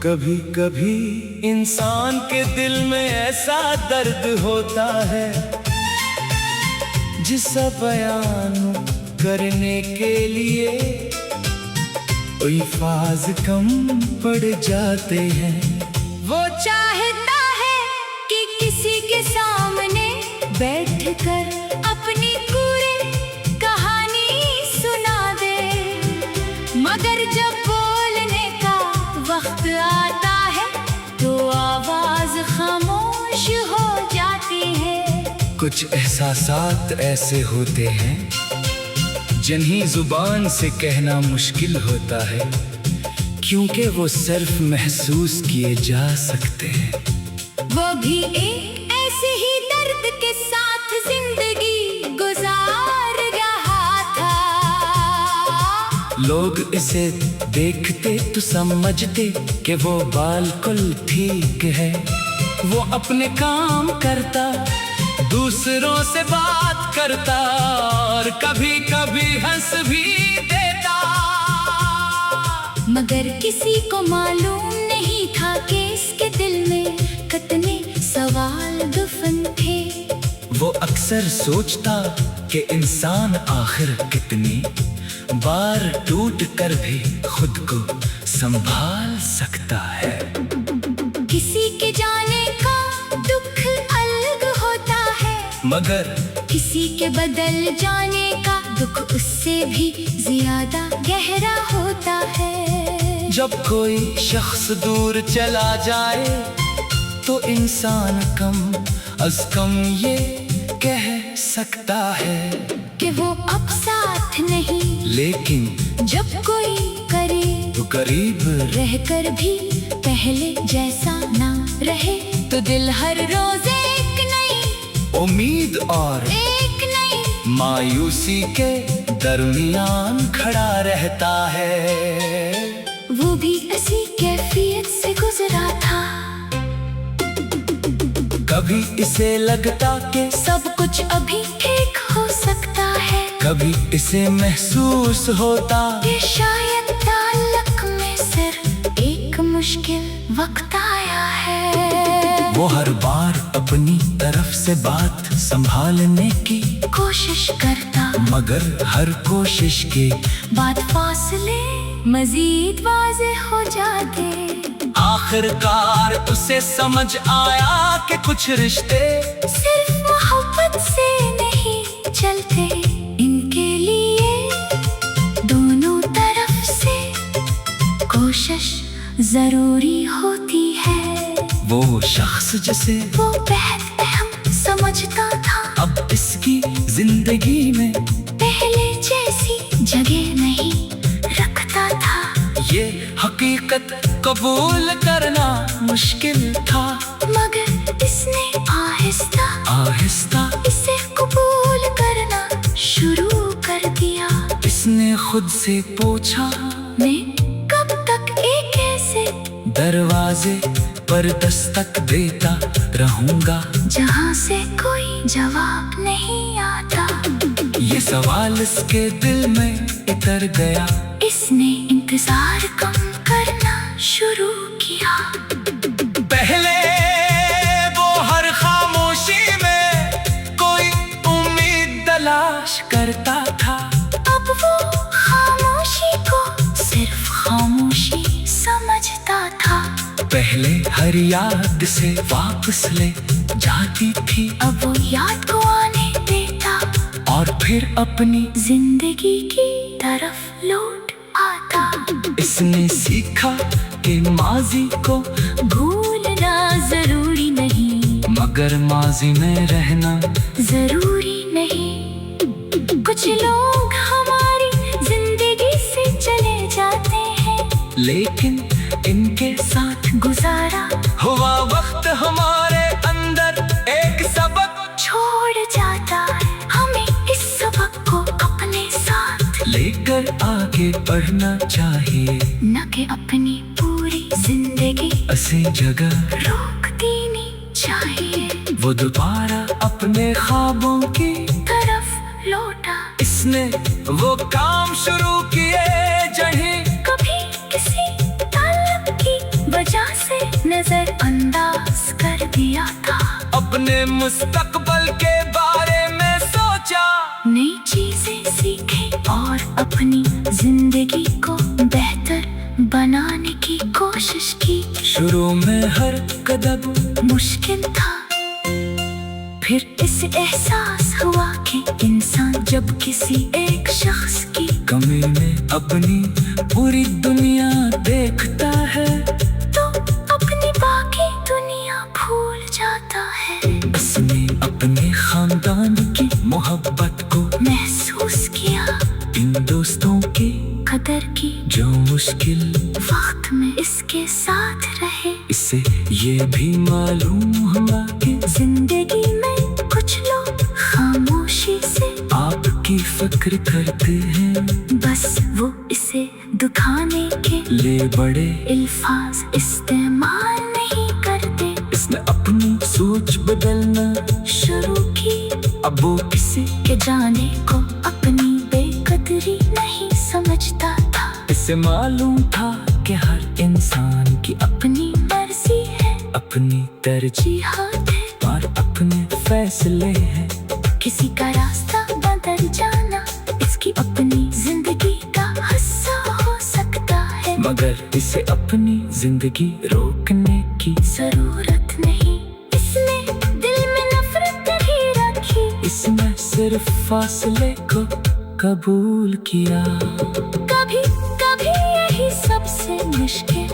कभी कभी इंसान के दिल में ऐसा दर्द होता है जिसका बयान करने के लिए अल्फाज कम पड़ जाते हैं। वो चाहता है कि किसी के सामने बैठकर अपनी पूरी कहानी सुना दे, मगर जब बोलने का वक्त आता है तो आवाज खामोश हो जाती है। कुछ एहसासात ऐसे होते हैं जिन्हें जुबान से कहना मुश्किल होता है, क्योंकि वो सिर्फ महसूस किए जा सकते हैं। वो भी एक ऐसे ही दर्द के साथ जिंदगी गुजार रहा था। लोग इसे देखते तो समझते कि वो बिल्कुल ठीक है। वो अपने काम करता, दूसरों से बात करता और कभी कभी हंस भी देता, मगर किसी को मालूम नहीं था कि इसके दिल में कितने सवाल दफन थे। वो अक्सर सोचता कि इंसान आखिर कितनी बार टूट कर भी खुद को संभाल सकता है। किसी के जाने का दुख अलग होता है, मगर किसी के बदल जाने का दुख उससे भी ज्यादा गहरा होता है। जब कोई शख्स दूर चला जाए तो इंसान कम अज कम ये कह सकता है कि वो अब साथ नहीं, लेकिन जब कोई करे तो करीब रहकर भी पहले जैसा ना रहे, तो दिल हर रोज एक नई उम्मीद और एक नई मायूसी के दरमियान खड़ा रहता है। वो भी ऐसी कैफियत से गुजरा था। कभी इसे लगता कि सब कुछ अभी ठीक हो सकता है, कभी इसे महसूस होता कि शायद ताल्लुक में सिर्फ एक मुश्किल वक्त आया है। वो हर बार अपनी तरफ से बात संभालने की कोशिश करता, मगर हर कोशिश के बाद फासले मजीद वाज़ेह हो जाते। आखिरकार उसे समझ आया कि कुछ रिश्ते सिर्फ मोहब्बत से नहीं चलते, इनके लिए दोनों तरफ से कोशिश जरूरी होती है। वो शख्स जिसे वो बेहद अहम समझता था अब इसकी जिंदगी में पहले जैसी जगह नहीं रखता था। ये हकीकत कबूल करना मुश्किल था, मगर इसने आहिस्ता आहिस्ता इसे कबूल करना शुरू कर दिया। इसने खुद से पूछा, मैं कब तक एक ऐसे दरवाजे पर दस्तक देता रहूंगा जहां से कोई जवाब नहीं आता। ये सवाल इसके दिल में उतर गया। इसने इंतजार कम करना शुरू किया। पहले वो हर खामोशी में कोई उम्मीद तलाश करता था, अब वो खामोशी को सिर्फ खामोशी समझता था। पहले हर याद से वापस ले जाती थी, अब वो याद को आने देता और फिर अपनी जिंदगी की तरफ लौट आता। इसने सीखा कि माजी को भूलना जरूरी नहीं, मगर माजी में रहना जरूरी नहीं। कुछ लोग हमारी जिंदगी से चले जाते हैं, लेकिन इनके साथ गुजारा हुआ वक्त हमारे अंदर एक सबक छोड़ जाता है। हमें इस सबक को अपने साथ लेकर आगे बढ़ना चाहिए, न कि अपनी पूरी जिंदगी ऐसी जगह रोक देनी चाहिए। वो दोबारा अपने ख्वाबों की तरफ लौटा, इसने वो काम शुरू किए जहीं कभी किसी ताल्लुक की वजह नजरअंदाज कर दिया था। अपने मुस्तकबल के बारे में सोचा, नई चीजें सीखी और अपनी जिंदगी को बेहतर बनाने की कोशिश की। शुरू में हर कदम मुश्किल था, फिर इसे एहसास हुआ कि इंसान जब किसी एक शख्स की कमी में अपनी पूरी दुनिया देखता है तो अपनी बाकी दुनिया भूल जाता है। उसने अपने खानदान की मोहब्बत को महसूस किया, इन दोस्तों की कदर की जो मुश्किल वक्त में इसके साथ रहे। इससे ये भी मालूम हुआ कि जिंदगी में कुछ लोग खामोशी से आपकी फिक्र करते हैं, बस वो इसे दुखाने के ले बड़े अल्फाज इस्तेमाल नहीं करते। इसने अपनी सोच बदलना शुरू की, अब वो किसी के जाने को अपनी बेकदरी नहीं समझता था। इसे मालूम था कि हर इंसान की अपनी मर्जी है, अपनी तरजीहात है, और अपने फैसले हैं। किसी का रास्ता बदल जाना इसकी अपनी जिंदगी का हिस्सा हो सकता है, मगर इसे अपनी जिंदगी रोकने की जरूरत नहीं। इसने दिल में नफरत नहीं रखी, इसने सिर्फ फासले को कबूल किया। कभी कभी यही सबसे मुश्किल